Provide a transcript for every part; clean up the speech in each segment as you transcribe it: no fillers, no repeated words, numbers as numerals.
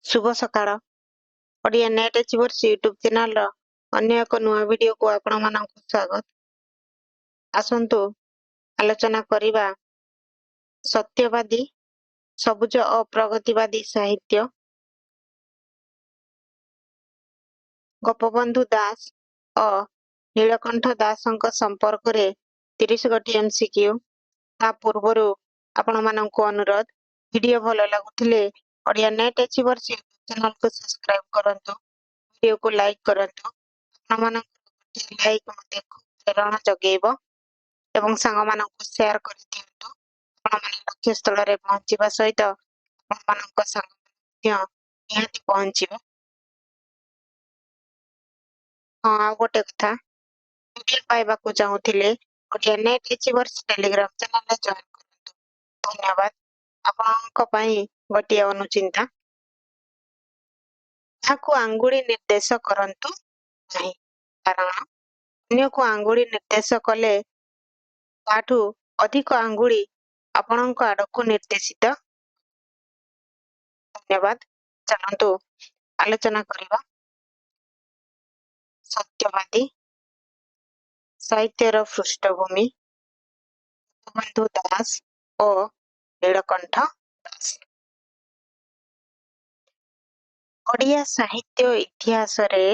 शुभ सकाळ Odia net achievers YouTube channel अन्य एक नुआ वीडियो को आपण मानक स्वागत। आसंतु आलोचना करिबा सत्यवादी सबुज अप्रगतिवादी साहित्य गोपबंधु दास और नीलकंठ दासଙ୍କ संपर्क रे 30 गोटी एमसीक्यू ता पूर्वरु आपण मानक अनुरोध वीडियो भलो लागुथिले Odia net achievers YouTube channel को सब्सक्राइब करंतु वीडियो को लाइक करंतु आपण लाइक मते प्रेरणा जगेइबो एवं सांग मानक शेयर करि दियंतु आपण माने लक्ष्य स्थल रे पहुंचीबा सहित आपण मानक संग निहाती पहुंचीबो। हां आ गोटे कथा वीडियो पाइबा को चाहूथिले Odia net achievers Telegram channel रे जॉइन करंतु। धन्यवाद आपनक पई गोटे अनुचिंता ताकू आंगुली निर्देश करंतु नहीं कारण अन्य को आंगुली निर्देश कले ताठू अधिक आंगुली आपणक आड़को निर्देशित। धन्यवाद चलंतु आलोचना करिबा सत्यवादी साहित्यर पृष्ठभूमि गोपबंधु दास और नीलकंठ दास। ओडिया साहित्य इतिहास रे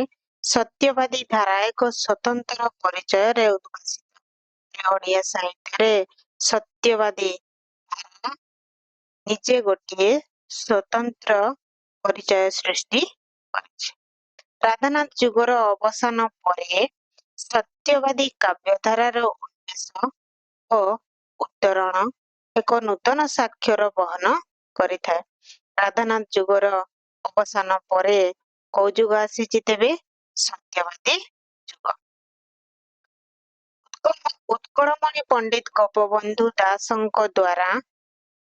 सत्यवादी धारा एक स्वतंत्र परिचय रे उद्भासित। ओडिया साहित्य रे सत्यवादी धारा निजे गोटे स्वतंत्र परिचय सृष्टि करिछि। राधानाथ जुगर अवसान परे सत्यवादी काव्यधारार उन्मेष और उत्तरण एक नूतन साक्षर वहन करिथाय। राधानाथ जुगर अवसान परे को जुग आसीछि तेबे सत्यवादी जुग। उत्कलमणि पंडित गोपबंधु दासଙ୍କ द्वारा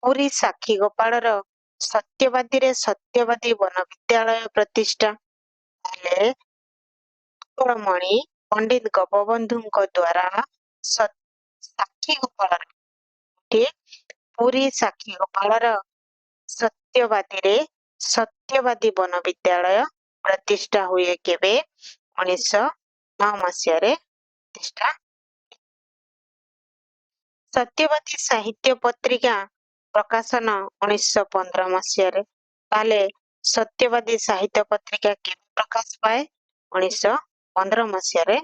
पुरी साक्षी गोपालर सत्यवादी रे सत्यवादी वन विद्यालय प्रतिष्ठा हेले उत्कलमणि पंडित गोपबंधुଙ୍କ द्वारा साक्षी गोपालर पुरी साक्षी गोपालर सत्यवादी रे सत्यवादी वन विद्यालय प्रतिष्ठा हुए केबे 1909 मसिया रे प्रतिष्ठा। सत्यवादी साहित्य पत्रिका प्रकाशन 1915 मसिया रे ताले सत्यवादी साहित्य पत्रिका के प्रकाश पाए 1915 मसिया रे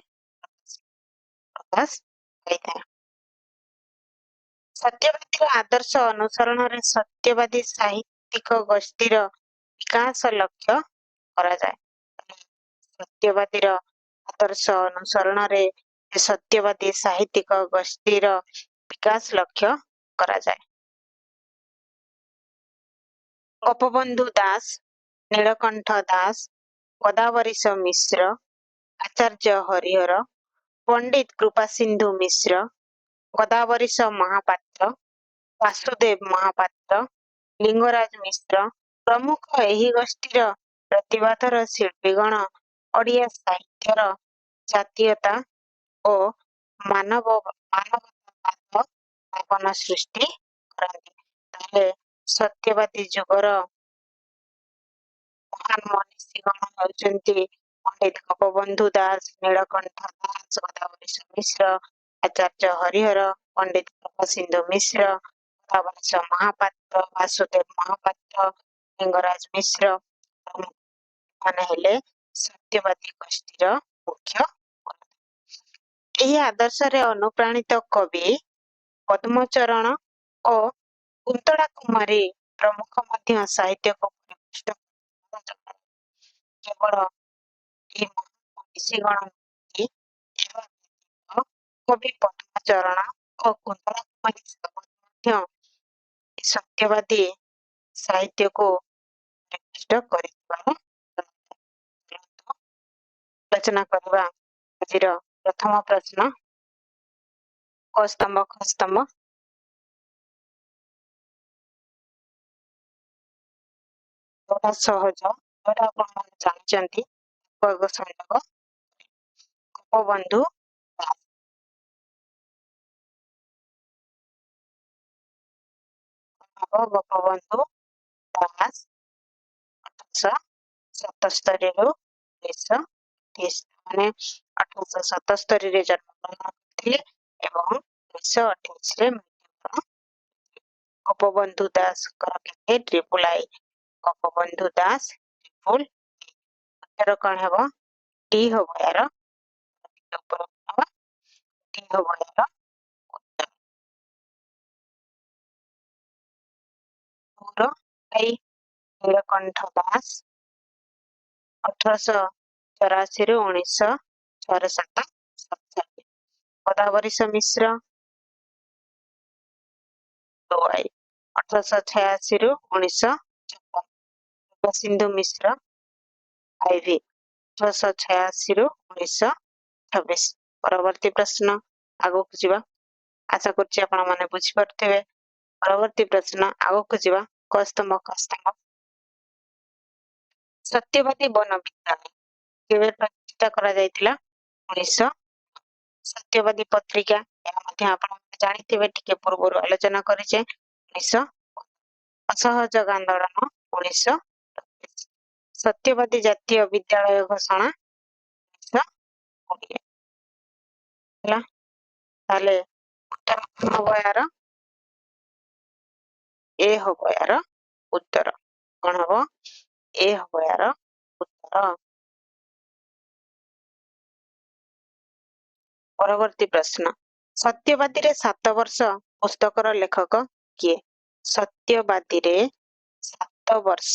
प्रकाश पाइथा। सत्यवादी आदर्श अनुसरण रे सत्यवादी साहित्यिक गोष्ठीर विकास लक्ष्य करा जाय। सत्यवादी आदर्श अनुसरण रे सत्यवादी साहित्यिक गोष्ठीर विकास लक्ष्य करा जाय। गोपबंधु दास नीलकंठ दास गोदावरीश मिश्र आचार्य हरिहर पंडित कृपा सिंधु मिश्र गोदावरीश महापात्र वासुदेव महापात्र लिंगराज मिश्र प्रमुख एही गोष्ठीर प्रतिवादर शिल्पीगण ओडिया साहित्यर जातीयता और मानवतावाद भावना सृष्टि करନ୍ତି। ताले सत्यवादी जुगर महान मनीषीगण हेउचंती पंडित गोपबंधु दास नीलकंठ दास गोदावरीश मिश्र आचार्य हरिहर पंडित कृपा सिंधु मिश्र गोदावरीश महापात्र वासुदेव महापात्र लिंगराज मिश्र माने हेले सत्यवादी गोष्ठीर मुख्य। एही आदर्श रे अनुप्राणित कवि पद्मचरण और कुंतला कुमारी प्रमुख मध्य साहित्य को परिपुष्ट केवल मनीषीगण कवि पद्मचरण और कुंतला कुमारी सत्यवादी साहित्य को प्रतिष्ठा करिथिबार रचना करबा। आजिर प्रथम प्रश्न क स्तंभ ख स्तंभ जोटा सहज जोटा आपण जानचंती वर्ग संयोग गोपबंधु दास गोपबंधु दास 1877 ରୁ 1928 ମାନେ 1877 ରେ ଜନ୍ମଗ୍ରହଣ କରିଥିଲେ ଏବଂ 1928 ରେ ମୃତ୍ୟୁବରଣ। ଗୋପବନ୍ଧୁ ଦାସଙ୍କର କେତେ triple I? Gopabandhu Das triple ଉତ୍ତର କଣ ହେବ? ଡି ହବ ୟାର ଡି ହବ ୟାର ଉତ୍ତର। ମୋର ଭାଇ ନୀଳକଣ୍ଠ ଦାସ 1884 ରୁ 1967। ଗୋଦାବରୀଶ ମିଶ୍ର 1886 ରୁ 1956। ସିନ୍ଧୁ ମିଶ୍ର ଆଇଭି 1886 ରୁ 1926। ପରବର୍ତ୍ତୀ ପ୍ରଶ୍ନ ଆଗକୁ ଯିବା। ଆଶା କରୁଛି ଆପଣ ମାନେ ବୁଝିପାରୁଥିବେ। ପରବର୍ତ୍ତୀ ପ୍ରଶ୍ନ ଆଗକୁ ଯିବା। କସ୍ତମ ସତ୍ୟବାଦୀ ବନ ବିଦ୍ୟାଳୟ କେବେ ପ୍ରତିଷ୍ଠା କରାଯାଇଥିଲା? 1900। ସତ୍ୟବାଦୀ ପତ୍ରିକା ଏହା ମଧ୍ୟ ଆପଣ ଜାଣିଥିବେ, ଟିକେ ପୂର୍ବରୁ ଆଲୋଚନା କରିଛେ। 1900। ଅସହଯୋଗ ଆନ୍ଦୋଳନ 1900। ସତ୍ୟବାଦୀ ଜାତୀୟ ବିଦ୍ୟାଳୟ ଘୋଷଣା 1920 ହେଲା। ତାହେଲେ ଉତ୍ତର କଣ ହବ ୟାର? ଏ ହବ ୟାର ଉତ୍ତର। କଣ ହବ? ଏ ହବ ୟାର ଉତ୍ତର। ପରବର୍ତ୍ତୀ ପ୍ରଶ୍ନ ସତ୍ୟବାଦୀରେ 7 ବର୍ଷ ପୁସ୍ତକର ଲେଖକ କିଏ? ସତ୍ୟବାଦୀରେ 7 ବର୍ଷ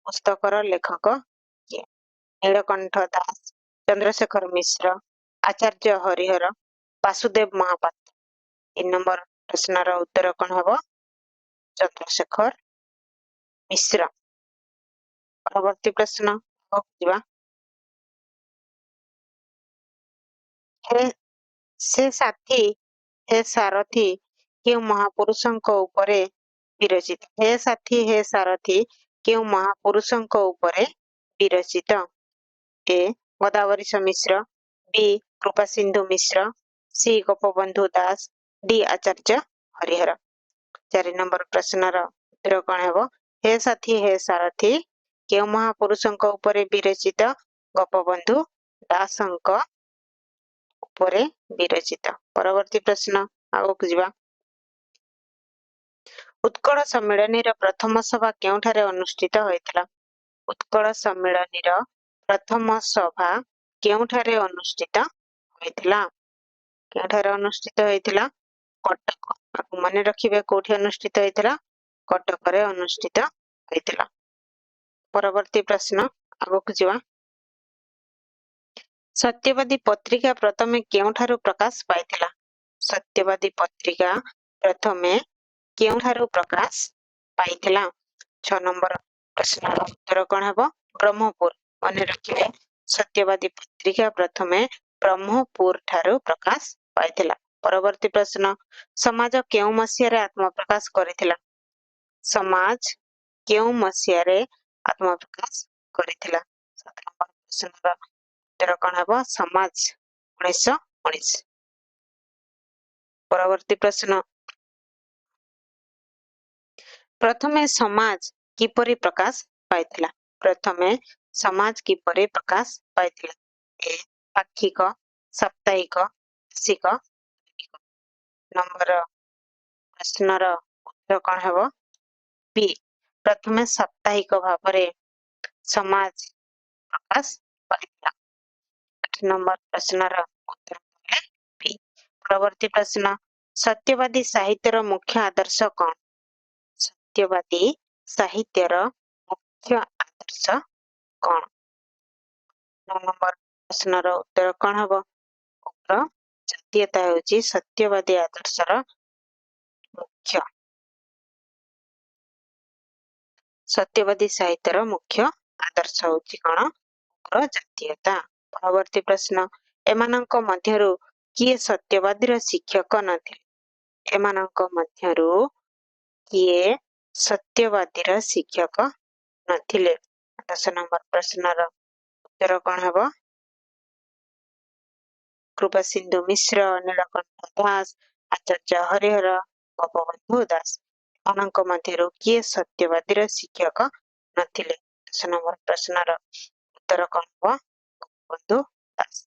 ପୁସ୍ତକର ଲେଖକ କିଏ? ନୀଳକଣ୍ଠ ଦାସ, ଚନ୍ଦ୍ରଶେଖର ମିଶ୍ର, ଆଚାର୍ଯ୍ୟ ହରିହର, ବାସୁଦେବ ମହାପାତ୍ର। 3 ନମ୍ବର ପ୍ରଶ୍ନର ଉତ୍ତର କଣ ହବ? ଚନ୍ଦ୍ରଶେଖର ମିଶ୍ର। ପରବର୍ତ୍ତୀ ପ୍ରଶ୍ନ ଯିବା। ସେ ସାଥୀ ହେ ସାରଥୀ କେଉଁ ମହାପୁରୁଷଙ୍କ ଉପରେ ବିରଚିତ? ହେ ସାଥୀ ହେ ସାରଥୀ କେଉଁ ମହାପୁରୁଷଙ୍କ ଉପରେ ବିରଚିତ? ଏ ଗୋଦାବରୀଶ ମିଶ୍ର, ବି କୃପାସିନ୍ଧୁ ମିଶ୍ର, ସି ଗୋପବନ୍ଧୁ ଦାସ, ଡି ଆଚାର୍ଯ୍ୟ ହରିହର। 4 ନମ୍ବର ପ୍ରଶ୍ନର ଉତ୍ତର କଣ ହେବ? ହେ ସାଥୀ ହେ ସାରଥୀ କେଉଁ ମହାପୁରୁଷଙ୍କ ଉପରେ ବିରଚିତ? ଗୋପବନ୍ଧୁ ଦାସଙ୍କ ଉପରେ ବିରଚିତ। ପରବର୍ତ୍ତୀ ପ୍ରଶ୍ନ ଆଗକୁ ଯିବା। ଉତ୍କଳ ସମ୍ମିଳନୀର ପ୍ରଥମ ସଭା କେଉଁଠାରେ ଅନୁଷ୍ଠିତ ହୋଇଥିଲା? ଉତ୍କଳ ସମ୍ମିଳନୀର ପ୍ରଥମ ସଭା କେଉଁଠାରେ ଅନୁଷ୍ଠିତ ହୋଇଥିଲା? କେଉଁଠାରେ ଅନୁଷ୍ଠିତ ହୋଇଥିଲା? କଟକ। ଆକୁ ମନେ ରଖିବେ, କୋଉଠି ଅନୁଷ୍ଠିତ ହୋଇଥିଲା? କଟକରେ ଅନୁଷ୍ଠିତ ହୋଇଥିଲା। ପରବର୍ତ୍ତୀ ପ୍ରଶ୍ନ ଆଗକୁ ଯିବା। ସତ୍ୟବାଦୀ ପତ୍ରିକା ପ୍ରଥମେ କେଉଁଠାରୁ ପ୍ରକାଶ ପାଇଥିଲା? ସତ୍ୟବାଦୀ ପତ୍ରିକା ପ୍ରଥମେ କେଉଁଠାରୁ ପ୍ରକାଶ ପାଇଥିଲା? 6 ନମ୍ବର ପ୍ରଶ୍ନର ଉତ୍ତର କଣ ହେବ? ବ୍ରହ୍ମପୁର। ମନେ ରଖିବେ, ସତ୍ୟବାଦୀ ପତ୍ରିକା ପ୍ରଥମେ ବ୍ରହ୍ମପୁର ଠାରୁ ପ୍ରକାଶ ପାଇଥିଲା। ପରବର୍ତ୍ତୀ ପ୍ରଶ୍ନ ସମାଜ କେଉଁ ମସିହାରେ ଆତ୍ମପ୍ରକାଶ କରିଥିଲା? ସମାଜ କେଉଁ ମସିହାରେ ଆତ୍ମପ୍ରକାଶ କରିଥିଲା? 7 ନମ୍ବର ପ୍ରଶ୍ନର ଉତ୍ତର କଣ ହେବ? ସମାଜ 1919। ପରବର୍ତ୍ତୀ ପ୍ରଶ୍ନ ପ୍ରଥମେ ସମାଜ କିପରି ପ୍ରକାଶ ପାଇଥିଲା? ପ୍ରଥମେ ସମାଜ କିପରି ପ୍ରକାଶ ପାଇଥିଲା? ଏ ପାକ୍ଷିକ, ସାପ୍ତାହିକ, ମାସିକ। ନମ୍ବର ପ୍ରଶ୍ନର ଉତ୍ତର କଣ ହେବ? ବି ପ୍ରଥମେ ସାପ୍ତାହିକ ଭାବରେ ସମାଜ ପ୍ରକାଶ ପାଇଥିଲା। 8 ନମ୍ବର ପ୍ରଶ୍ନର ଉତ୍ତର କଲେ ବି। ପରବର୍ତ୍ତୀ ପ୍ରଶ୍ନ ସତ୍ୟବାଦୀ ସାହିତ୍ୟର ମୁଖ୍ୟ ଆଦର୍ଶ କଣ? ସତ୍ୟବାଦୀ ସାହିତ୍ୟର ମୁଖ୍ୟ ଆଦର୍ଶ କଣ? 9 ନମ୍ବର ପ୍ରଶ୍ନର ଉତ୍ତର କଣ ହେବ? ଉଗ୍ର ଜାତୀୟତା ହେଉଛି ସତ୍ୟବାଦୀ ଆଦର୍ଶର ମୁଖ୍ୟ। ସତ୍ୟବାଦୀ ସାହିତ୍ୟର ମୁଖ୍ୟ ଆଦର୍ଶ ହେଉଛି କଣ? ଉଗ୍ର ଜାତୀୟତା। ପରବର୍ତ୍ତୀ ପ୍ରଶ୍ନ ଏମାନଙ୍କ ମଧ୍ୟରୁ କିଏ ସତ୍ୟବାଦୀର ଶିକ୍ଷକ ନଥିଲେ? ଏମାନଙ୍କ ମଧ୍ୟରୁ କିଏ ସତ୍ୟବାଦୀର ଶିକ୍ଷକ ନଥିଲେ? 10 ନମ୍ବର ପ୍ରଶ୍ନର ଉତ୍ତର କଣ ହେବ? କୃପାସିନ୍ଧୁ ମିଶ୍ର, ନୀଳକଣ୍ଠ ଦାସ, ଆଚାର୍ଯ୍ୟ ହରିହର, ଗୋପବନ୍ଧୁ ଦାସ। ଏମାନଙ୍କ ମଧ୍ୟରୁ କିଏ ସତ୍ୟବାଦୀର ଶିକ୍ଷକ ନଥିଲେ? ଦଶ ନମ୍ବର ପ୍ରଶ୍ନର ଉତ୍ତର କଣ ହବ? ଗୋପବନ୍ଧୁ ଦାସ।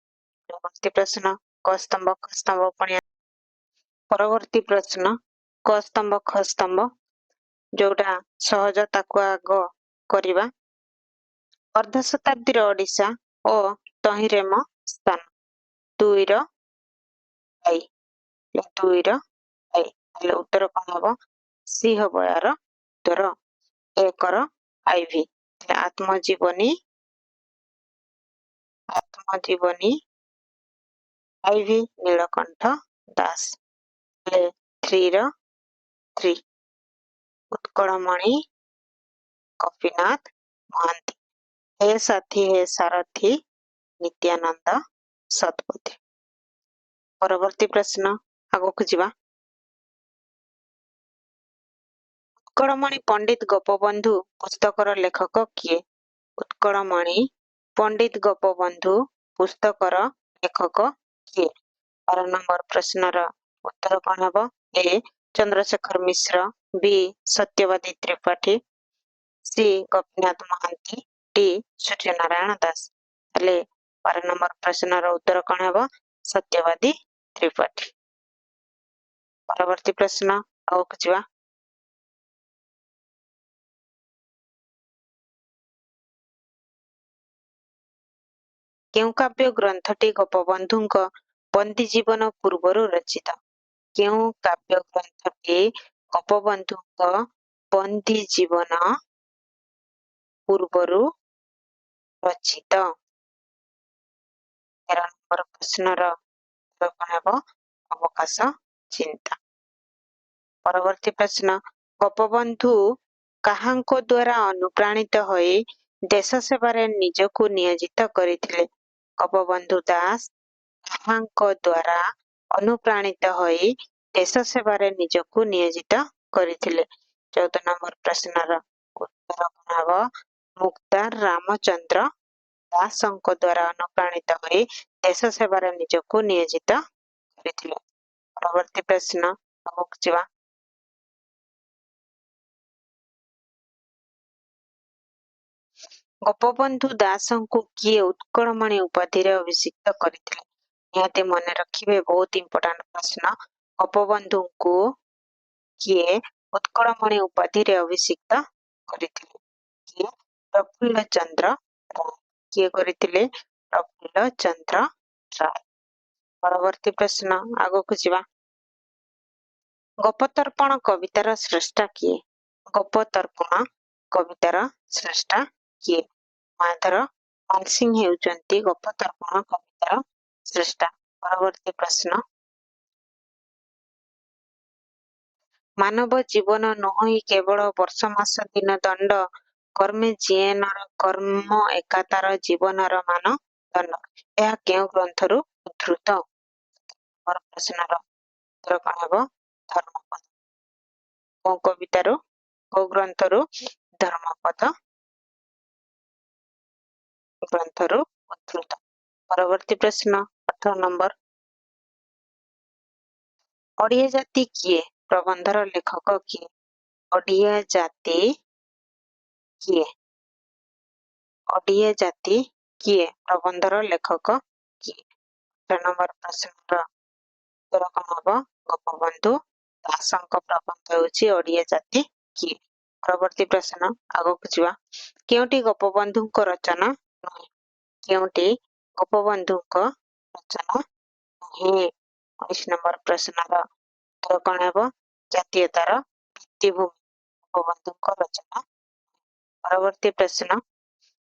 ପରବର୍ତ୍ତୀ ପ୍ରଶ୍ନ କ ସ୍ତମ୍ଭ ଖ ସ୍ତମ୍ଭ ପୁଣି ପରବର୍ତ୍ତୀ ପ୍ରଶ୍ନ କ ସ୍ତମ୍ଭ ଖ ସ୍ତମ୍ଭ ଯୋଉଟା ସହଜ ତାକୁ ଆଗ କରିବା। ଅର୍ଦ୍ଧ ଶତାବ୍ଦୀର ଓଡିଶା ଓ ତହିଁରେ ମୋ ସ୍ଥାନ ଦୁଇର ଆଇ ଦୁଇର ଆଇ ହେଲେ ଉତ୍ତର କଣ ହବ? ସି ହବ ଏହାର ଉତ୍ତର। ଏକର ଆଇଭି ଆତ୍ମଜୀବନୀ ଆଇଭି ନୀଳକଣ୍ଠ ଦାସ ହେଲେ ଥ୍ରୀର ଥ୍ରୀ ଉତ୍କଳମଣି ଗୋପୀନାଥ ମହାନ୍ତି। ହେ ସାଥୀ ହେ ସାରଥୀ ନିତ୍ୟାନନ୍ଦ ସତପଥୀ। ପରବର୍ତ୍ତୀ ପ୍ରଶ୍ନ ଆଗକୁ ଯିବା। ଉତ୍କଳମଣି ପଣ୍ଡିତ ଗୋପବନ୍ଧୁ ପୁସ୍ତକର ଲେଖକ କିଏ? ଉତ୍କଳମଣି ପଣ୍ଡିତ ଗୋପବନ୍ଧୁ ପୁସ୍ତକର ଲେଖକ କିଏ? 12 ନମ୍ବର ପ୍ରଶ୍ନର ଉତ୍ତର କଣ ହବ? ଏ ଚନ୍ଦ୍ରଶେଖର ମିଶ୍ର, ବି ସତ୍ୟବାଦୀ ତ୍ରିପାଠୀ, ସି ଗୋପୀନାଥ ମହାନ୍ତି, ଡି ସୂର୍ଯ୍ୟନାରାୟଣ ଦାସ। ହେଲେ 12 ନମ୍ବର ପ୍ରଶ୍ନର ଉତ୍ତର କଣ ହେବ? ସତ୍ୟବାଦୀ ତ୍ରିପାଠୀ। ପରବର୍ତ୍ତୀ ପ୍ରଶ୍ନ ଆଗକୁ ଯିବା। କେଉଁ କାବ୍ୟ ଗ୍ରନ୍ଥଟି ଗୋପବନ୍ଧୁଙ୍କ ବନ୍ଦୀ ଜୀବନ ପୂର୍ବରୁ ରଚିତ? କେଉଁ କାବ୍ୟ ଗ୍ରନ୍ଥଟି ଗୋପବନ୍ଧୁଙ୍କ ବନ୍ଦୀ ଜୀବନ ପୂର୍ବରୁ ରଚିତ? 13 ନମ୍ବର ପ୍ରଶ୍ନର ଉତ୍ତର କଣ ହେବ? ଅବକାଶ ଚିନ୍ତା। ପରବର୍ତ୍ତୀ ପ୍ରଶ୍ନ ଗୋପବନ୍ଧୁ କାହାଙ୍କ ଦ୍ୱାରା ଅନୁପ୍ରାଣିତ ହୋଇ ଦେଶ ସେବାରେ ନିଜକୁ ନିୟୋଜିତ କରିଥିଲେ? ଗୋପବନ୍ଧୁ ଦାସ କାହାଙ୍କ ଦ୍ୱାରା ଅନୁପ୍ରାଣିତ ହୋଇ ଦେଶ ସେବାରେ ନିଜକୁ ନିୟୋଜିତ କରିଥିଲେ? 14 ନମ୍ବର ପ୍ରଶ୍ନର ଉତ୍ତର କଣ ହେବ? ମୁକ୍ତାର ରାମଚନ୍ଦ୍ର ଦାସଙ୍କ ଦ୍ୱାରା ଅନୁପ୍ରାଣିତ ହୋଇ ଦେଶ ସେବାରେ ନିଜକୁ ନିୟୋଜିତ କରିଥିଲେ। ପରବର୍ତ୍ତୀ ପ୍ରଶ୍ନ ଆଗକୁ ଯିବା। ଗୋପବନ୍ଧୁ ଦାସଙ୍କୁ କିଏ ଉତ୍କଳମଣି ଉପାଧିରେ ଅଭିଷିକ୍ତ କରିଥିଲେ? ନିହାତି ମନେ ରଖିବେ, ବହୁତ ଇମ୍ପୋର୍ଟାଣ୍ଟ ପ୍ରଶ୍ନ। ଗୋପବନ୍ଧୁଙ୍କୁ କିଏ ଉତ୍କଳମଣି ଉପାଧିରେ ଅଭିଷିକ୍ତ କରିଥିଲେ? କିଏ? ପ୍ରଫୁଲ୍ଲ ଚନ୍ଦ୍ର ରାୟ। କିଏ କରିଥିଲେ? ପ୍ରଫୁଲ୍ଲ ଚନ୍ଦ୍ର ରାୟ। ପରବର୍ତ୍ତୀ ପ୍ରଶ୍ନ ଆଗକୁ ଯିବା। ଗୋପତର୍ପଣ କବିତାର ସ୍ରଷ୍ଟା କିଏ? ଗୋପତର୍ପଣ କବିତାର ସ୍ରଷ୍ଟା କିଏ? ମାଧର ମାନସିଂହ ହେଉଛନ୍ତି ଗୋପତର୍ପଣ କବିତାର ସ୍ରଷ୍ଟା। ପରବର୍ତ୍ତୀ ପ୍ରଶ୍ନ ମାନବ ଜୀବନ ନୁହଁ କେବଳ ବର୍ଷ ମାସ ଦିନ ଦଣ୍ଡ କର୍ମେ ଯିଏ ନର କର୍ମ ଏକା ତାର ଜୀବନର ମାନ ଦଣ୍ଡ। ଏହା କେଉଁ ଗ୍ରନ୍ଥରୁ ଉଦ୍ଧୃତ? ପ୍ରଶ୍ନର ଉତ୍ତର କଣ ହେବ? ଧର୍ମପଦ। କୋଉ କବିତାରୁ କୋଉ ଗ୍ରନ୍ଥରୁ? ଧର୍ମପଦ ଗ୍ରନ୍ଥରୁ ଉଦ୍ଧୃତ। ପରବର୍ତ୍ତୀ ପ୍ରଶ୍ନ 18 ନମ୍ବର ଓଡ଼ିଆ ଜାତି କିଏ? ପ୍ରବନ୍ଧର ଲେଖକ କିଏ? ଓଡ଼ିଆ ଜାତି କିଏ? ଓଡ଼ିଆ ଜାତି କିଏ? ପ୍ରବନ୍ଧର ଲେଖକ କିଏ? 18 ନମ୍ବର ପ୍ରଶ୍ନର ଉତ୍ତର କଣ ହବ? ଗୋପବନ୍ଧୁ ଦାସଙ୍କ ପ୍ରବନ୍ଧ ହେଉଛି ଓଡ଼ିଆ ଜାତି କିଏ? ପରବର୍ତ୍ତୀ ପ୍ରଶ୍ନ ଆଗକୁ ଯିବା। କେଉଁଟି ଗୋପବନ୍ଧୁଙ୍କ ରଚନା ନୁହେଁ? କେଉଁଟି ଗୋପବନ୍ଧୁଙ୍କ ରଚନା ନୁହେଁ? 19 ନମ୍ବର ପ୍ରଶ୍ନର ଉତ୍ତର କଣ ହେବ? ଜାତୀୟତାର ଭିତ୍ତିଭୂମି ଗୋପବନ୍ଧୁଙ୍କ ରଚନା। ପରବର୍ତ୍ତୀ ପ୍ରଶ୍ନ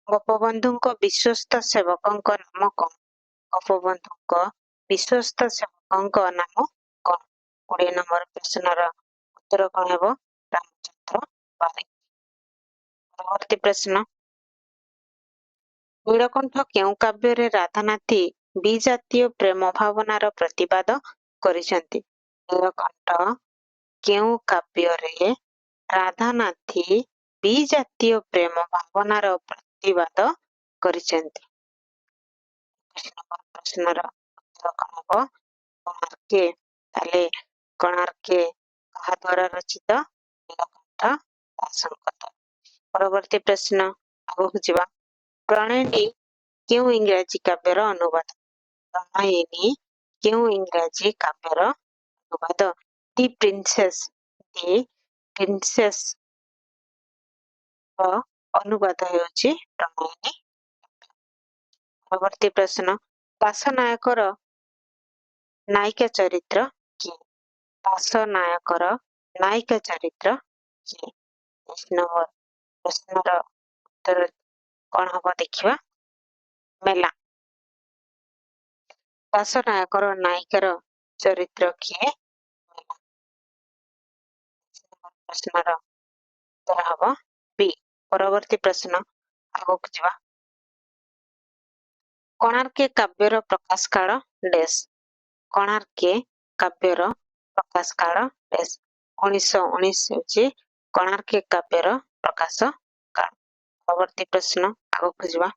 ଗୋପବନ୍ଧୁଙ୍କ ବିଶ୍ୱସ୍ତ ସେବକଙ୍କ ନାମ କଣ? ଗୋପବନ୍ଧୁଙ୍କ ବିଶ୍ୱସ୍ତ ସେବକଙ୍କ ନାମ କଣ? 20 ନମ୍ବର ପ୍ରଶ୍ନର ଉତ୍ତର କଣ ହେବ? ରାମଚନ୍ଦ୍ର ବାରିକ। ପରବର୍ତ୍ତୀ ପ୍ରଶ୍ନ ନୀଳକଣ୍ଠ କେଉଁ କାବ୍ୟରେ ରାଧାନାଥୀ ବିଜାତୀୟ ପ୍ରେମ ଭାବନାର ପ୍ରତିବାଦ କରିଛନ୍ତି? ନୀଳକଣ୍ଠ କେଉଁ କାବ୍ୟରେ ରାଧାନାଥୀ ବିଜାତୀୟ ପ୍ରେମ ଭାବନାର ପ୍ରତିବାଦ କରିଛନ୍ତି? ପ୍ରଶ୍ନର ଉତ୍ତର କଣ ହେବ? କୋଣାର୍କେ। ତାହେଲେ କୋଣାର୍କେ କାହା ଦ୍ୱାରା ରଚିତ? ନୀଳକଣ୍ଠ ଦାସଙ୍କ ଦ୍ୱାରା। ପରବର୍ତ୍ତୀ ପ୍ରଶ୍ନ ଆଗକୁ ଯିବା। ପ୍ରଣୟିନୀ କେଉଁ ଇଂରାଜୀ କାବ୍ୟର ଅନୁବାଦ? ପ୍ରଣୟିନୀ କେଉଁ ଇଂରାଜୀ କାବ୍ୟର ଅନୁବାଦ? ଦି ପ୍ରିନ୍ସେସ୍ ର ଅନୁବାଦ ହେଉଛି ପ୍ରଣୟିନୀ। ପରବର୍ତ୍ତୀ ପ୍ରଶ୍ନ, ଦାସନାୟକର ନାୟିକା ଚରିତ୍ର କିଏ? ଦାସନାୟକର ନାୟିକା ଚରିତ୍ର କିଏ? 23 ନମ୍ବର ପ୍ରଶ୍ନର ଉତ୍ତର କଣ ହବ ଦେଖିବା। ମେଲା। ଦାସନାୟକର ନାୟିକାର ଚରିତ୍ର କିଏ? ମେଲା। ପ୍ରଶ୍ନର ଉତ୍ତର ହବ ବି। ପରବର୍ତ୍ତୀ ପ୍ରଶ୍ନ, ଆଗକୁ ଯିବା। କୋଣାର୍କେ କାବ୍ୟର ପ୍ରକାଶ କାଳ ଡେସ୍? କୋଣାର୍କେ କାବ୍ୟର ପ୍ରକାଶ କାଳ ଡେସ୍? 1919 ହେଉଛି କୋଣାର୍କେ କାବ୍ୟର ପ୍ରକାଶ କାଳ। ପରବର୍ତ୍ତୀ ପ୍ରଶ୍ନ, ଆଗକୁ ଯିବା।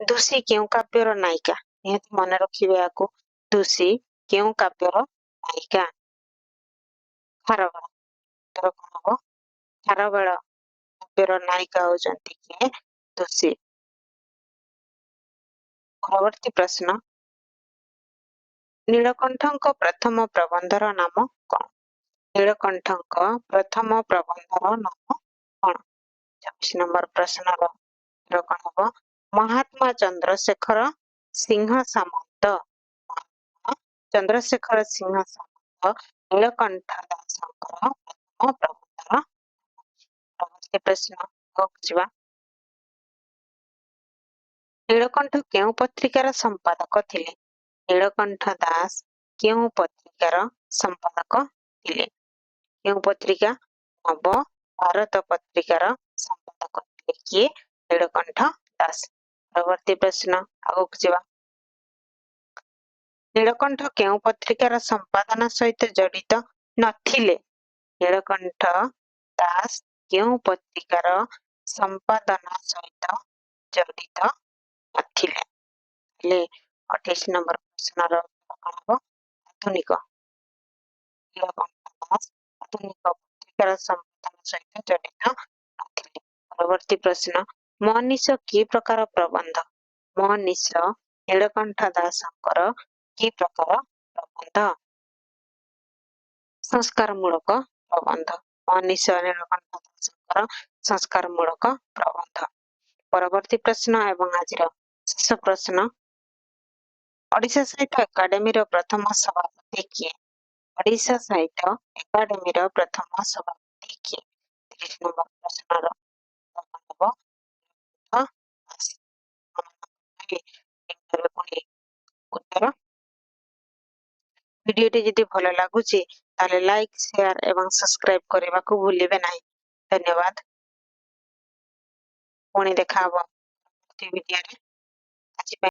ଦୁଷୀ କେଉଁ କାବ୍ୟର ନାୟିକା? ନିହାତି ମନେ ରଖିବେ ଏହାକୁ। ଦୁଷୀ କେଉଁ କାବ୍ୟର ନାୟିକା? ଖାରବେଳ। ଉତ୍ତର କଣ ହବ? ଖାରବେଳ କାବ୍ୟର ନାୟିକା ହଉଛନ୍ତି କିଏ? ଦୁଷୀ। ପରବର୍ତ୍ତୀ ପ୍ରଶ୍ନ, ନୀଳକଣ୍ଠଙ୍କ ପ୍ରଥମ ପ୍ରବନ୍ଧର ନାମ କଣ? ନୀଳକଣ୍ଠଙ୍କ ପ୍ରଥମ ପ୍ରବନ୍ଧର ନାମ କଣ? 26 ନମ୍ବର ପ୍ରଶ୍ନର ଉତ୍ତର କଣ ହବ? ମହାତ୍ମା ଚନ୍ଦ୍ରଶେଖର ସିଂହ ସାମନ୍ତ। ମହାତ୍ମା ଚନ୍ଦ୍ରଶେଖର ସିଂହ ସାମନ୍ତ ନୀଳକଣ୍ଠ ଦାସଙ୍କର ପ୍ରଥମ ପ୍ରବନ୍ଧର। ପରବର୍ତ୍ତୀ ପ୍ରଶ୍ନ, ଆଗକୁ ଯିବା। ନୀଳକଣ୍ଠ କେଉଁ ପତ୍ରିକାର ସମ୍ପାଦକ ଥିଲେ? ନୀଳକଣ୍ଠ ଦାସ କେଉଁ ପତ୍ରିକାର ସମ୍ପାଦକ ଥିଲେ? କେଉଁ ପତ୍ରିକା? ନବ ଭାରତ ପତ୍ରିକାର ସମ୍ପାଦକ ଥିଲେ କିଏ? ନୀଳକଣ୍ଠ ଦାସ। ପରବର୍ତ୍ତୀ ପ୍ରଶ୍ନ, ଆଗକୁ ଯିବା। ନୀଳକଣ୍ଠ କେଉଁ ପତ୍ରିକାର ସମ୍ପାଦନା ସହିତ ଜଡିତ ନଥିଲେ? ନୀଳକଣ୍ଠ ଦାସ କେଉଁ ପତ୍ରିକାର ସମ୍ପାଦନା ସହିତ ଜଡିତ ନଥିଲେ? ହେଲେ 28 ନମ୍ବର ପ୍ରଶ୍ନର ଉତ୍ତର କଣ ହବ? ଆଧୁନିକ। ନୀଳକଣ୍ଠ ଦାସ ଆଧୁନିକ ପତ୍ରିକାର ସମ୍ପାଦନା ସହିତ ଜଡିତ ନଥିଲେ। ପରବର୍ତ୍ତୀ ପ୍ରଶ୍ନ, ମନୀଷ କି ପ୍ରକାର ପ୍ରବନ୍ଧ? ମନୀଷ ନୀଳକଣ୍ଠ ଦାସଙ୍କର କି ପ୍ରକାର ପ୍ରବନ୍ଧ? ସଂସ୍କାର ମୂଳକ ପ୍ରବନ୍ଧ। ମନୀଷ ନୀଳକଣ୍ଠ ଦାସଙ୍କର ସଂସ୍କାର ମୂଳକ ପ୍ରବନ୍ଧ। ପରବର୍ତ୍ତୀ ପ୍ରଶ୍ନ ଏବଂ ଆଜିର ଶେଷ ପ୍ରଶ୍ନ, ଓଡ଼ିଶା ସାହିତ୍ୟ ଏକାଡେମୀର ପ୍ରଥମ ସଭାପତି କିଏ? ଓଡ଼ିଶା ସାହିତ୍ୟ ଏକାଡେମୀର ପ୍ରଥମ ସଭାପତି କିଏ? 30 ନମ୍ବର ପ୍ରଶ୍ନର ଉତ୍ତର ହବ ଉତ୍ତର। ଭିଡିଓଟି ଯଦି ଭଲ ଲାଗୁଛି ତାହେଲେ ଲାଇକ୍, ସେୟାର ଏବଂ ସବସ୍କ୍ରାଇବ କରିବାକୁ ଭୁଲିବେ ନାହିଁ। ଧନ୍ୟବାଦ। ପୁଣି ଦେଖା ହବ ଭିଡିଓରେ। ଆଜି ପାଇଁ